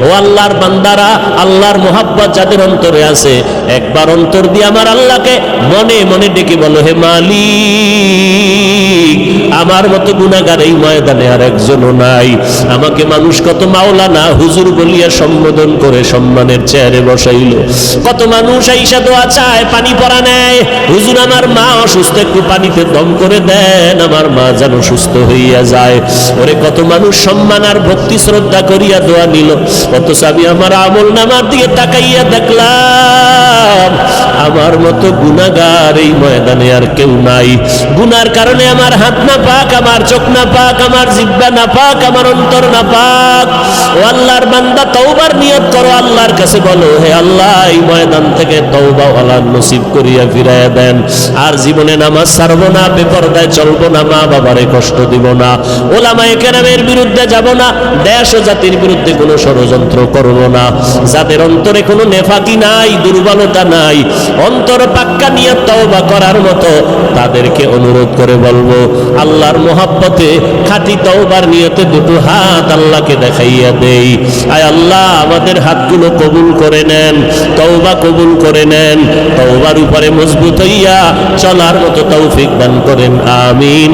ও আল্লাহর বান্দারা, আল্লাহর মোহাব্বত যাদের অন্তরে আছে, একবার অন্তর দিয়ে আমার আল্লাহকে মনে মনে ডেকে বলো, হে মালিক, আমার মতো গুনাহগার এই ময়দানে আর একজনও নাই। আমাকে মানুষ কত মাওলানা হুজুর বলিয়া সম্বোধন করে সম্মানের চেয়ারে বসাইল। কত মানুষ আইসা দোয়া চায়, পানি পড়া নেয়, হুজুর আমার মা অসুস্থ, একটু পানিতে দম করে দেন, আমার মা যেন সুস্থ হইয়া যায়। ওরে কত মানুষ সম্মান আর ভক্তি শ্রদ্ধা করিয়া দোয়া নিল, অথচ আমি আমার আমল নামার দিকে তাকাইয়া দেখলাম আমার মতো গুনাহগার এই ময়দানে আর কেউ নাই। গুনার কারণে আমার হাত না পাক, আমার চোখ না পাক, আমার জিহ্বা না পাক, আমার অন্তর না পাক। ও আল্লাহর বান্দা, তওবার নিয়ত করো, আল্লাহর কাছে বলো, হে আল্লাহ, এই ময়দান থেকে তওবা ওয়ালা নসিব করিয়া ফিরাইয়া দেন। আর জীবনে নামাজ ছাড়বো না, বেপরদায় চলবো না, মা বাবারে কষ্ট দিব না, ওলামায়ে কেরামের বিরুদ্ধে যাব না, দেশ ও জাতির বিরুদ্ধে কোনো ষড়যন্ত্র করব না। যাদের অন্তরে কোনো নেফাকি নাই, দুর্বলতা নাই, অন্তর পাক্কা নিয়ত তওবা করার মতো, তাদেরকে অনুরোধ করে বলবো, আল্লাহর মোহাব্বতে খাঁটি তওবার নিয়তে দুটো হাত আল্লাহকে দেখাইয়া দেই। আয় আল্লাহ, আমাদের হাতগুলো কবুল করে নেন, তওবা কবুল করে নেন, তওবার উপরে মজবুত হইয়া চলার মতো তৌফিক দান করেন, আমিন।